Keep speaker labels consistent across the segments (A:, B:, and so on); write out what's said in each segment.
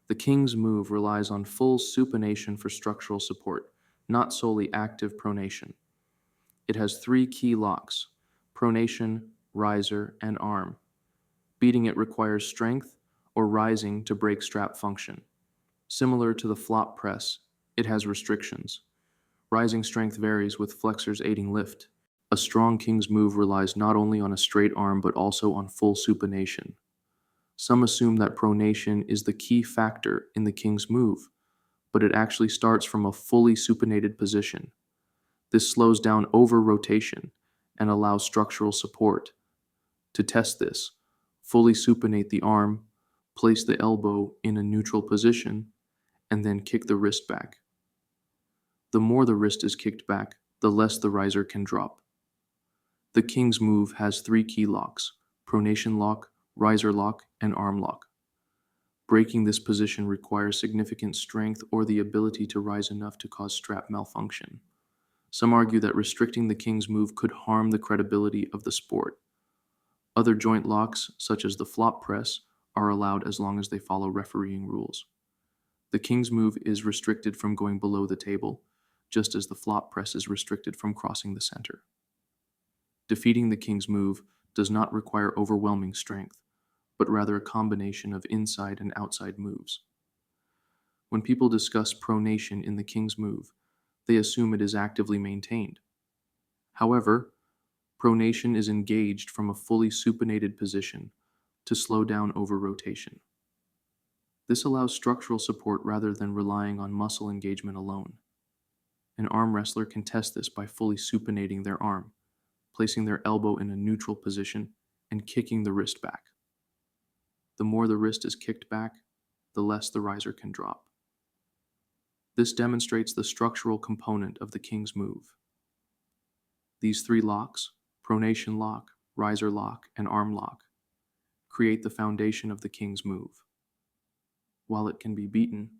A: The king's move relies on full supination for structural support, not solely active pronation. It has three key locks: pronation, riser, and arm. Beating it requires strength, or rising to break strap function. Similar to the flop press, it has restrictions. Rising strength varies with flexors aiding lift. A strong king's move relies not only on a straight arm but also on full supination. Some assume that pronation is the key factor in the king's move, but it actually starts from a fully supinated position. This slows down over rotation and allows structural support. To test this, fully supinate the arm, place the elbow in a neutral position, and then kick the wrist back. The more the wrist is kicked back, the less the riser can drop. The king's move has three key locks: pronation lock, riser lock, and arm lock. Breaking this position requires significant strength or the ability to rise enough to cause strap malfunction. Some argue that restricting the king's move could harm the credibility of the sport. Other joint locks, such as the flop press, are allowed as long as they follow refereeing rules. The king's move is restricted from going below the table, just as the flop press is restricted from crossing the center. Defeating the king's move does not require overwhelming strength, but rather a combination of inside and outside moves. When people discuss pronation in the king's move, they assume it is actively maintained. However, pronation is engaged from a fully supinated position to slow down over rotation. This allows structural support rather than relying on muscle engagement alone. An arm wrestler can test this by fully supinating their arm, placing their elbow in a neutral position, and kicking the wrist back. The more the wrist is kicked back, the less the riser can drop. This demonstrates the structural component of the king's move. These three locks, pronation lock, riser lock, and arm lock, create the foundation of the king's move. While it can be beaten,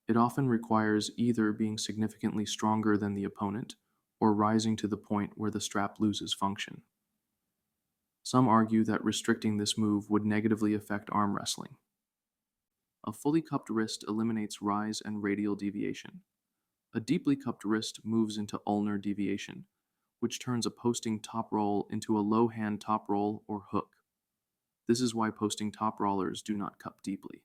A: it often requires either being significantly stronger than the opponent or rising to the point where the strap loses function. Some argue that restricting this move would negatively affect arm wrestling. A fully cupped wrist eliminates rise and radial deviation. A deeply cupped wrist moves into ulnar deviation, which turns a posting top roll into a low hand top roll or hook. This is why posting top rollers do not cup deeply.